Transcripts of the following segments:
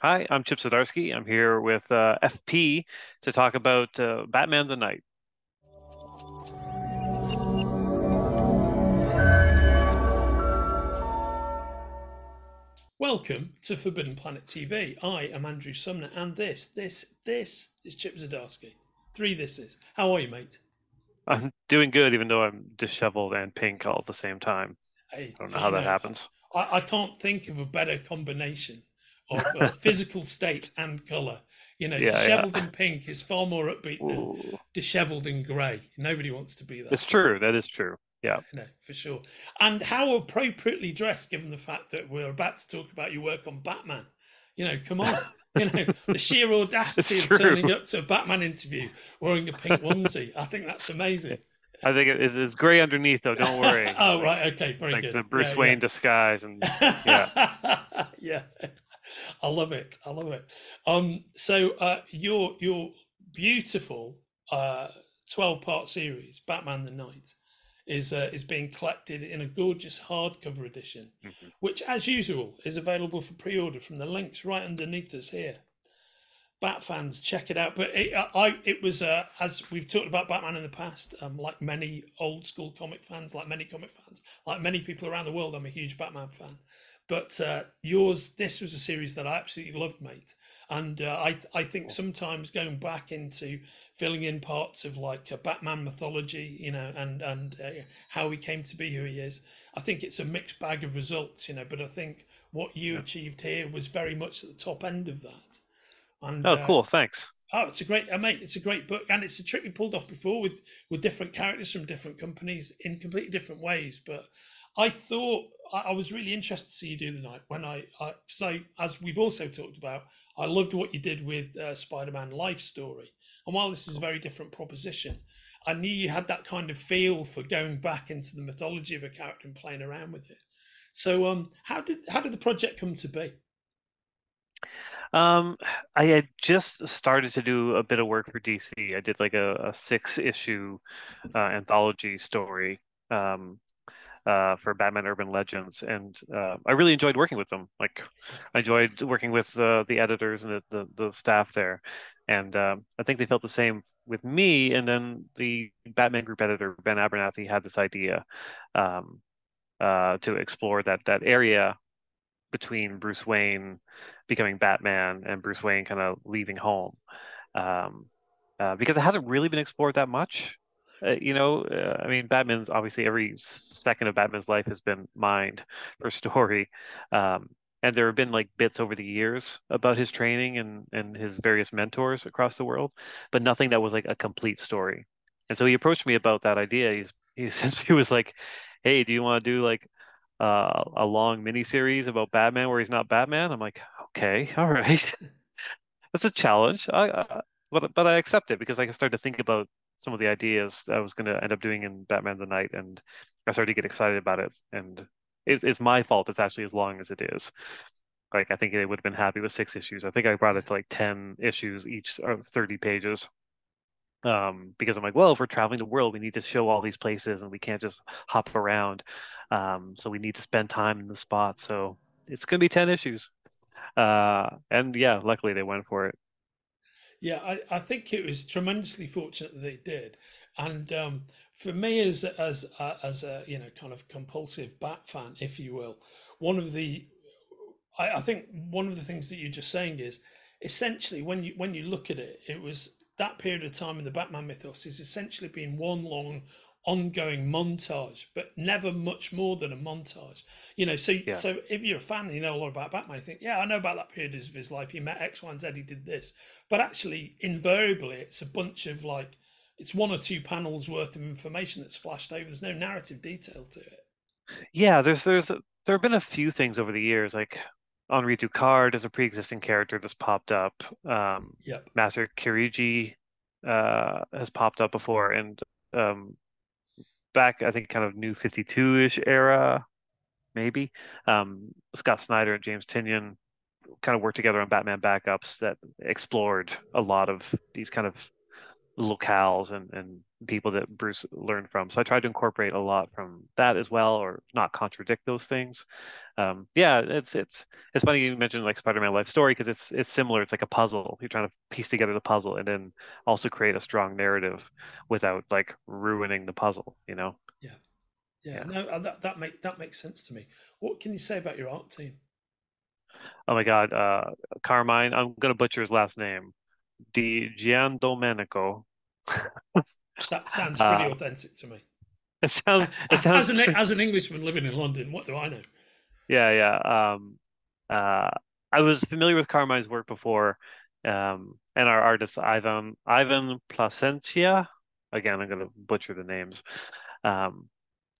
Hi, I'm Chip Zdarsky. I'm here with FP to talk about Batman the Knight. Welcome to Forbidden Planet TV. I am Andrew Sumner, and this is Chip Zdarsky. Three thises. How are you, mate? I'm doing good, even though I'm disheveled and pink all at the same time. Hey, I don't know how you that know, happens. I can't think of a better combination of physical state and colour. You know, Yeah, dishevelled yeah. in pink is far more upbeat than Ooh. dishevelled in grey. Nobody wants to be that. It's true. That is true. Yeah. No, for sure. And how appropriately dressed, given the fact that we're about to talk about your work on Batman. You know, come on. You know, the sheer It's audacity of true. turning up to a Batman interview wearing a pink onesie. I think that's amazing. I think it's gray underneath, though. Don't worry. Oh, right. Okay. Very Like good. the Yeah, Bruce yeah. Wayne disguise, and yeah. Yeah. I love it. I love it. So your beautiful 12-part series, Batman the Knight, is being collected in a gorgeous hardcover edition, Mhm. which, as usual, is available for pre-order from the links right underneath us here. Bat fans, check it out. But it was as we've talked about Batman in the past. Like many old school comic fans, like many comic fans, like many people around the world, I'm a huge Batman fan. But this was a series that I absolutely loved, mate. And I think sometimes going back into filling in parts of like Batman mythology, you know, and how he came to be who he is. I think it's a mixed bag of results, you know. But I think what you Yeah. achieved here was very much at the top end of that. And Oh, cool. Thanks. it's a great, mate. It's a great book, and it's a trick we pulled off before with different characters from different companies in completely different ways. But I thought I was really interested to see you do the night when so as we've also talked about, I loved what you did with Spider-Man Life Story, and while this is a Cool. very different proposition, I knew you had that kind of feel for going back into the mythology of a character and playing around with it. So, how did the project come to be? Um, I had just started to do a bit of work for DC. I did like a six issue anthology story um, for Batman Urban Legends, and I really enjoyed working with them. Like, I enjoyed working with the editors and the staff there, and I think they felt the same with me. And then the Batman Group editor Ben Abernathy had this idea um, to explore that area between Bruce Wayne becoming Batman and Bruce Wayne kind of leaving home, um, because it hasn't really been explored that much. I mean, Batman's obviously every second of Batman's life has been mined for story. And there have been like bits over the years about his training and his various mentors across the world, but nothing that was like a complete story. And so he approached me about that idea. He essentially was like, "Hey, do you want to do like a long mini series about Batman where he's not Batman?" I'm like, "Okay, all right." That's a challenge. But I accept it because I started to think about some of the ideas I was going to end up doing in Batman the Night, and I started to get excited about it. And it's my fault. It's actually as long as it is. Like I think they would have been happy with six issues. I think I brought it to like 10 issues each, or 30 pages. Because I'm like, well, if we're traveling the world, we need to show all these places, and we can't just hop around. So we need to spend time in the spot. So it's going to be 10 issues. And yeah, luckily they went for it. Yeah, I think it was tremendously fortunate that they did, and for me as a kind of compulsive Bat fan, if you will, one of the I think one of the things that you're just saying is essentially when you look at it, it was that period of time in the Batman mythos is essentially being one long ongoing montage, but never much more than a montage. You know, so Yeah. so if you're a fan and you know a lot about Batman, you think, yeah, I know about that period of his life. He met X, Y, and Z. He did this, but actually, invariably, it's a bunch of like it's one or two panels worth of information that's flashed over. There's no narrative detail to it. Yeah, there have been a few things over the years, like Henri Ducard is a pre-existing character that's popped up. Yep. Master Kirigi has popped up before, and um, back I think kind of New 52-ish era, maybe. Scott Snyder and James Tynion kind of worked together on Batman backups that explored a lot of these kind of locales and people that Bruce learned from. So I tried to incorporate a lot from that as well, or not contradict those things. Yeah, it's funny you mentioned like Spider-Man Life Story because it's similar. It's like a puzzle. You're trying to piece together the puzzle and then also create a strong narrative without like ruining the puzzle, you know? Yeah, yeah. Yeah. No, that makes sense to me. What can you say about your art team? Oh my God, Carmine, I'm gonna butcher his last name. Di Giandomenico. That sounds pretty Uh, authentic to me. it sounds As an Englishman living in London, what do I know? yeah, yeah. Uh, I was familiar with Carmine's work before, and our artist Ivan Placentia. Again, I'm going to butcher the names. Um,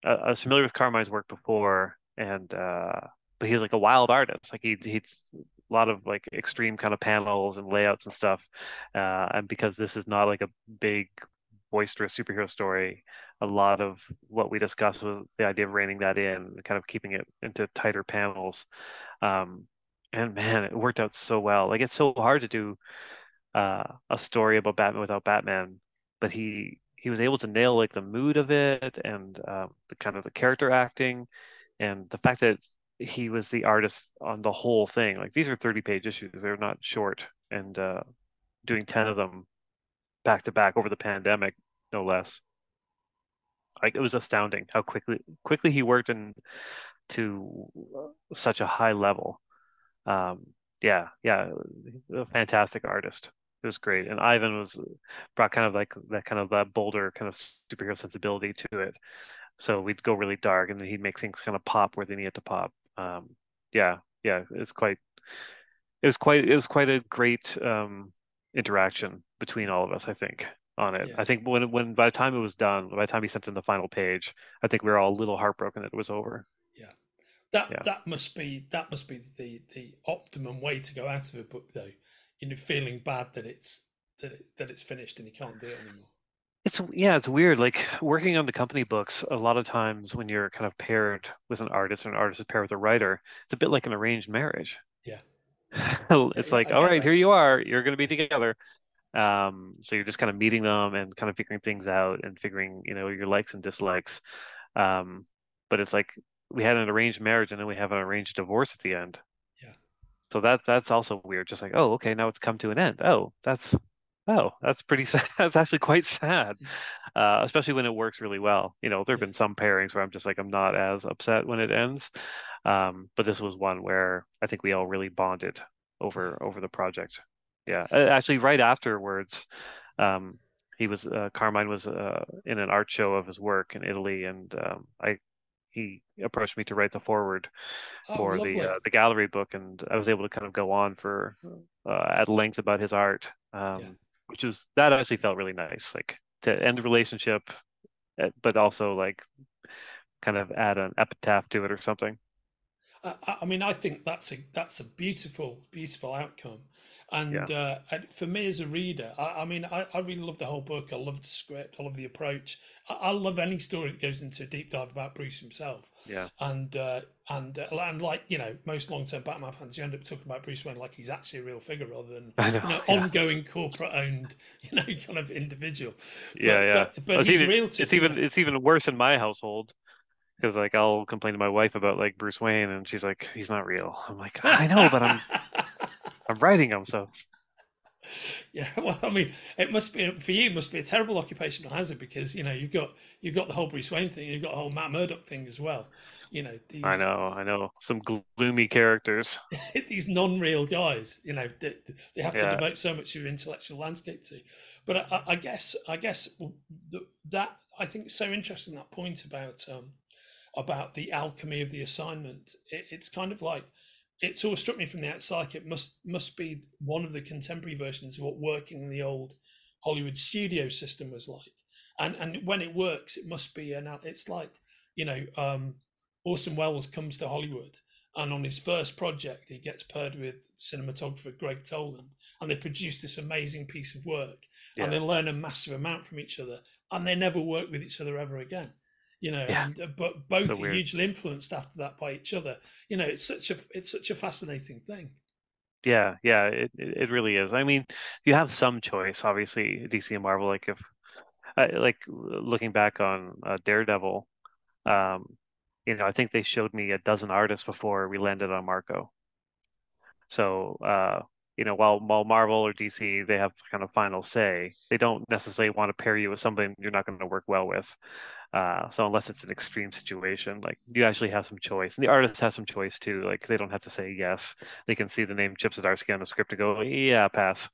I was familiar with Carmine's work before, and but he was like a wild artist. Like he's a lot of like extreme kind of panels and layouts and stuff. And because this is not like a big boisterous superhero story, a lot of what we discussed was the idea of reining that in, kind of keeping it into tighter panels. Um, and man, it worked out so well. Like it's so hard to do a story about Batman without Batman, but he was able to nail like the mood of it and the kind of the character acting and the fact that he was the artist on the whole thing. Like these are 30-page issues; they're not short, and doing 10 of them back to back over the pandemic, no less. Like it was astounding how quickly he worked into such a high level. Yeah, yeah, a fantastic artist. It was great, and Ivan was brought kind of like that kind of that bolder kind of superhero sensibility to it. So we'd go really dark, and then he'd make things kind of pop where they needed to pop. Yeah, yeah, it was quite a great interaction between all of us, I think, on it. Yeah, I think when by the time it was done, by the time he sent in the final page, I think we were all a little heartbroken that it was over. yeah. Yeah. That must be the optimum way to go out of a book, though. You know, feeling bad that that it's finished and you can't do it anymore. It's yeah, it's weird. Like working on the company books, a lot of times when you're kind of paired with an artist and an artist is paired with a writer, it's a bit like an arranged marriage. Yeah, yeah, It's yeah. like, I all get right, that. here you are, you're going to be together. So you're just kind of meeting them and kind of figuring things out and figuring, your likes and dislikes. Um, but it's like we had an arranged marriage and then we have an arranged divorce at the end. Yeah, So that's also weird. Just like, oh, okay, now it's come to an end. Oh, that's pretty sad. That's actually quite sad, yeah, especially when it works really well. There have yeah, been some pairings where I'm just like, I'm not as upset when it ends. But this was one where I think we all really bonded yeah. over the project. Yeah, actually, right afterwards, um, Carmine was in an art show of his work in Italy, and he approached me to write the foreword Oh, for lovely. the gallery book, and I was able to kind of go on for at length about his art, Yeah. which was that actually felt really nice, like to end the relationship, but also like kind of add an epitaph to it or something. I mean, I think that's a beautiful outcome, Yeah, and for me as a reader, I mean, I really love the whole book. I love the script. I love the approach. I love any story that goes into a deep dive about Bruce himself, yeah, and like most long term Batman fans, you end up talking about Bruce Wayne like he's actually a real figure rather than I know. Yeah, ongoing corporate owned kind of individual, yeah, yeah. but he's real to It's even worse in my household because like I'll complain to my wife about like Bruce Wayne, and she's like, he's not real. I'm like, I know, but I'm writing him, so Yeah, well, I mean, it must be for you. It must be a terrible occupational hazard because you've got the whole Bruce Wayne thing, you've got the whole Matt Murdock thing as well. These I know some gloomy characters. these non-real guys. They have to Yeah, devote so much of your intellectual landscape to. But I guess that I think it's so interesting that point about the alchemy of the assignment. It's kind of like it's always struck me from the outside like it must be one of the contemporary versions of what working in the old Hollywood studio system was like. And when it works, it must be it's like you know Orson Welles comes to Hollywood. And on his first project, he gets paired with cinematographer Greg Toland, and they produce this amazing piece of work. And yeah, they learn a massive amount from each other, and they never work with each other ever again. yeah. But So both are weird. hugely influenced after that by each other. It's such a fascinating thing. yeah, it really is. I mean, you have some choice, obviously, DC and Marvel. Like if like looking back on Daredevil, um, I think they showed me a dozen artists before we landed on Marco. So, while Marvel or DC, they have kind of final say, they don't necessarily want to pair you with somebody you're not going to work well with. So unless it's an extreme situation, like you actually have some choice, and the artist has some choice too. Like they don't have to say yes; they can see the name Chip Zdarsky on the script and go, "Yeah, pass."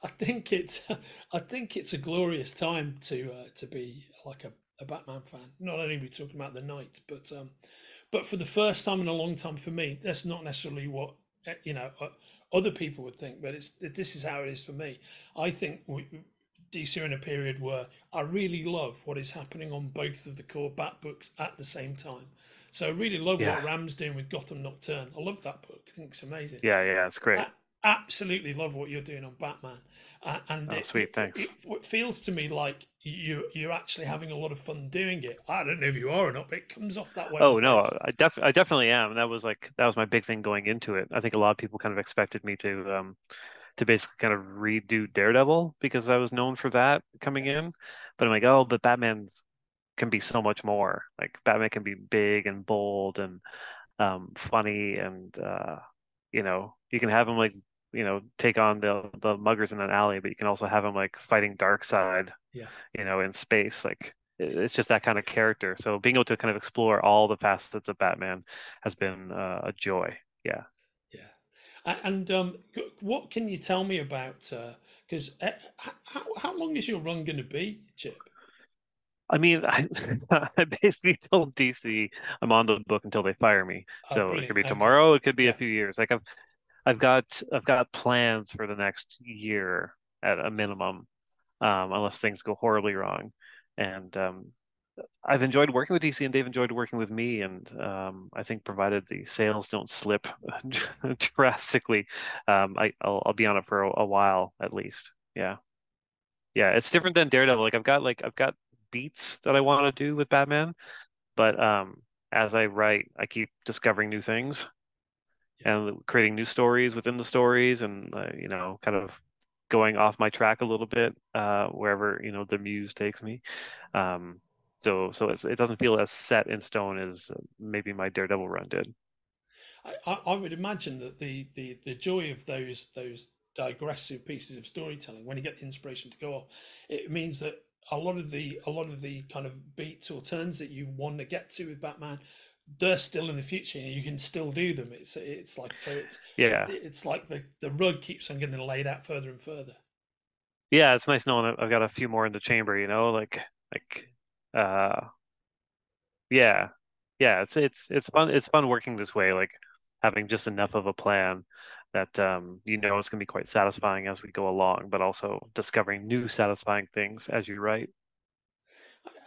I think it's I think it's a glorious time to be like a Batman fan. Not only are we talking about the night, but for the first time in a long time for me, that's not necessarily what other people would think, but it's this is how it is for me. I think DC are in a period where I really love what is happening on both of the core Bat books at the same time. So I really love what Yeah, Ram's doing with Gotham Nocturne. I love that book. I think it's amazing. yeah, it's great. I absolutely love what you're doing on Batman, and Oh, sweet, thanks. it feels to me like you're actually having a lot of fun doing it. I don't know if you are or not, but it comes off that way on Oh no, page. I definitely am. That was my big thing going into it. I think a lot of people kind of expected me to basically kind of redo Daredevil because I was known for that coming in. But I'm like, oh, but Batman can be so much more. Like Batman can be big and bold and funny and you can have him like take on the muggers in an alley, but you can also have him like fighting Darkseid, Yeah, in space. Like it's just that kind of character. So being able to kind of explore all the facets of Batman has been a joy. Yeah. yeah. And what can you tell me about? Because how long is your run going to be, Chip? I mean, I basically told DC I'm on the book until they fire me. Oh, So it could brilliant. be Okay. tomorrow, it could be a Yeah, few years. Like I've got plans for the next year at a minimum, unless things go horribly wrong. And I've enjoyed working with DC, and they've enjoyed working with me. And I think provided the sales don't slip drastically, I'll be on it for a while at least. Yeah, yeah. It's different than Daredevil. Like I've got beats that I want to do with Batman, but as I write, I keep discovering new things yeah. and creating new stories within the stories, and kind of going off my track a little bit wherever the muse takes me. Um, so it doesn't feel as set in stone as maybe my Daredevil run did. I would imagine that the joy of those digressive pieces of storytelling, when you get the inspiration to go off, it means that a lot of the kind of beats or turns that you want to get to with Batman, they're still in the future. You can still do them. It's like so Yeah, it's like the rug keeps on getting laid out further and further. yeah, it's nice knowing I've got a few more in the chamber. Like uh, yeah, yeah. It's fun. It's fun working this way. Like having just enough of a plan that it's going to be quite satisfying as we go along, but also discovering new satisfying things as you write.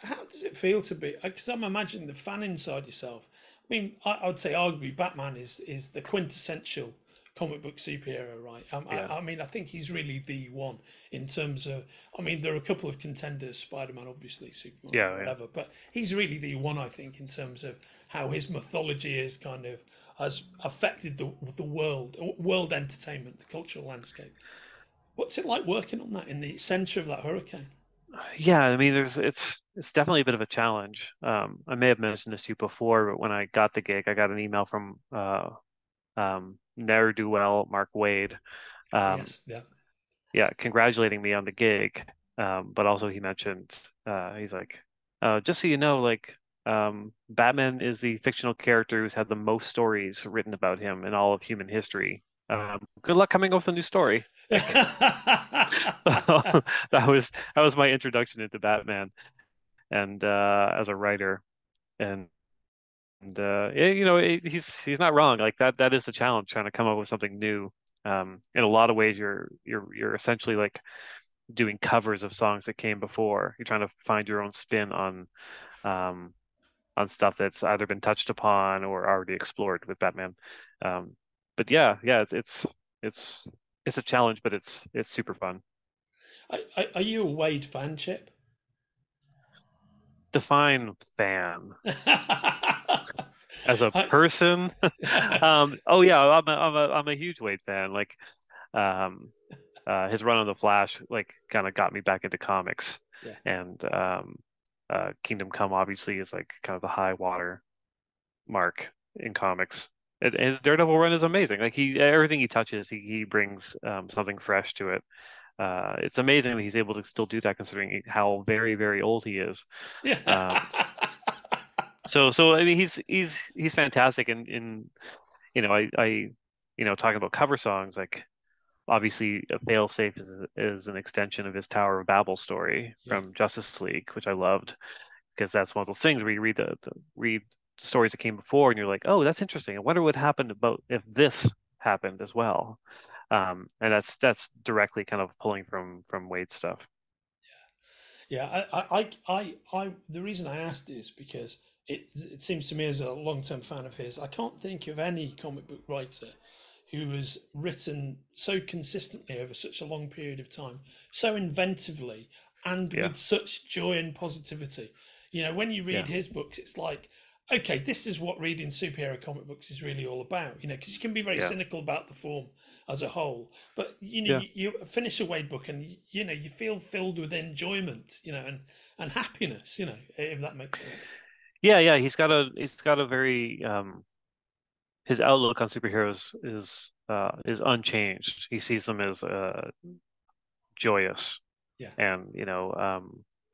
How does it feel to be? Because I'm imagining the fan inside yourself. I mean, I would say arguably Batman is the quintessential comic book superhero, right? Yeah, I mean, I think he's really the one in terms of. I mean, there are a couple of contenders, Spider-Man, obviously, Superman, yeah. whatever, but he's really the one, I think, in terms of how his mythology is kind of has affected the world entertainment, the cultural landscape. What's it like working on that in the center of that hurricane? Yeah, I mean, it's definitely a bit of a challenge. I may have mentioned this to you before, but when I got the gig, I got an email from ne'er do well Mark Wade, Ah, um, yes, yeah. yeah, congratulating me on the gig. But also he mentioned, he's like, just so you know, like, Batman is the fictional character who's had the most stories written about him in all of human history. Good luck coming up with a new story. Like, that was my introduction into Batman and as a writer. And yeah, he's not wrong. Like that is the challenge, trying to come up with something new. In a lot of ways, you're essentially like doing covers of songs that came before. You're trying to find your own spin um, on stuff that's either been touched upon or already explored with Batman. Um, but yeah, it's it's a challenge, but it's super fun. Are you a Wade fan, Chip? Define fan. as a I, person. Oh yeah, I'm a huge Wade fan. Like, um, his run on the Flash, like, kind of got me back into comics, yeah, and Kingdom Come obviously is like kind of the high water mark in comics. His Daredevil run is amazing. Like, everything he touches, he brings something fresh to it. It's amazing that he's able to still do that considering how very, very old he is. yeah, Um, so I mean, he's fantastic. And talking about cover songs, like, obviously, Failsafe is an extension of his Tower of Babel story yeah, from Justice League, which I loved because that's one of those things where you read read stories that came before, and you're like, oh, that's interesting. I wonder what happened about if this happened as well. And that's directly kind of pulling from Wade's stuff. yeah. The reason I asked is because it seems to me, as a long-term fan of his, I can't think of any comic book writer who has written so consistently over such a long period of time, so inventively, and Yeah, with such joy and positivity. When you read yeah, his books, it's like, okay, this is what reading superhero comic books is really all about. Because you can be very yeah, cynical about the form as a whole, but yeah, you finish a Wade book and you feel filled with enjoyment, and happiness, if that makes sense. yeah. He's got a very his outlook on superheroes is unchanged. He sees them as joyous Yeah, and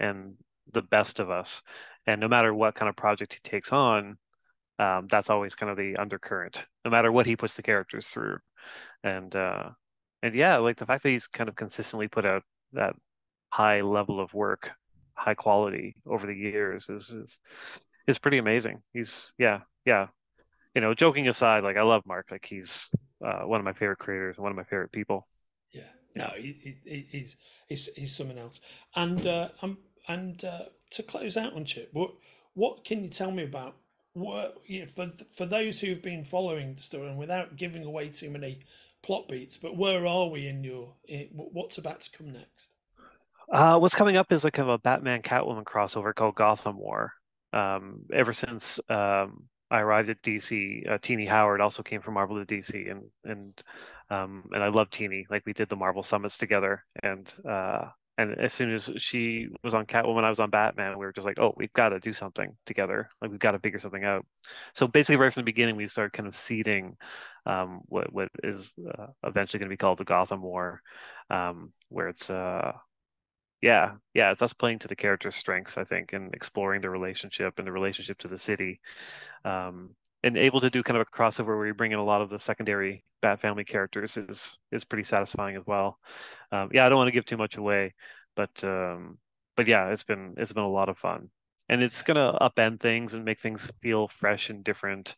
and the best of us. And no matter what kind of project he takes on, that's always kind of the undercurrent, no matter what he puts the characters through. And and yeah, like the fact that he's kind of consistently put out that high level of work, high quality over the years is pretty amazing. He's yeah. Joking aside, like, I love Mark. Like, he's one of my favorite creators and one of my favorite people. yeah. No, Yeah. he's something else. And to close out on Chip, what can you tell me about what, for those who've been following the story, and without giving away too many plot beats, but where are we what's about to come next? What's coming up is like a Batman Catwoman crossover called Gotham War. Ever since I arrived at DC, Teenie Howard also came from Marvel to DC, and I love Teenie. Like, we did the Marvel summits together, and as soon as she was on Catwoman, I was on Batman. We were just like, oh, we've got to do something together. Like, we've got to figure something out. So basically, right from the beginning, we started kind of seeding what is eventually going to be called the Gotham War, where it's it's us playing to the character's strengths, I think, and exploring the relationship to the city, and able to do kind of a crossover where you bring in a lot of the secondary Bat Family characters is pretty satisfying as well. Yeah, I don't want to give too much away, but yeah, it's been a lot of fun, and it's Yeah, gonna upend things and make things feel fresh and different,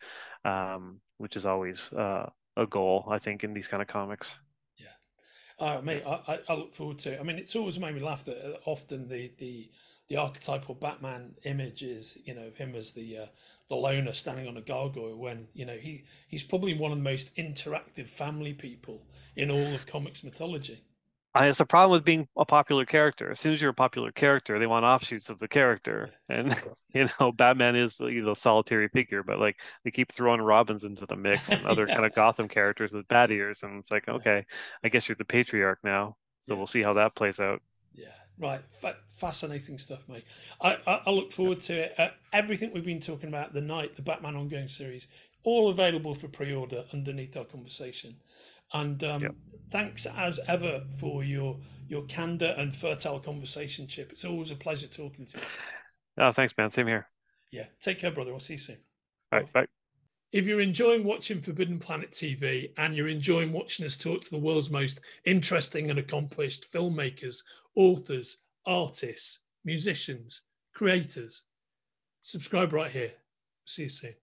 which is always a goal, I think, in these kind of comics. yeah. Mate, I look forward to it. I mean, it's always made me laugh that often the archetypal Batman image is, him as the loner standing on a gargoyle, when he's probably one of the most interactive family people in all of comics mythology. It's a problem with being a popular character. As soon as you're a popular character, they want offshoots of the Yeah, character. And yeah, Batman is solitary figure, but like, they keep throwing Robins into the mix and other yeah, kind of Gotham characters with bat ears, and it's like, yeah, okay, I guess you're the patriarch now. So yeah. we'll see how that plays out. Yeah, right. Fascinating stuff, mate. I look Yep. forward to it. Everything we've been talking about, the Batman ongoing series, all available for pre-order underneath our conversation. And Yep. thanks as ever for your candor and fertile conversation, Chip. It's always a pleasure talking to you. Oh, thanks, man. Same here. Yeah, take care, brother. I'll see you soon. All Bye right, bye. bye. If you're enjoying watching Forbidden Planet TV and you're enjoying watching us talk to the world's most interesting and accomplished filmmakers, authors, artists, musicians, creators, subscribe right here. See you soon.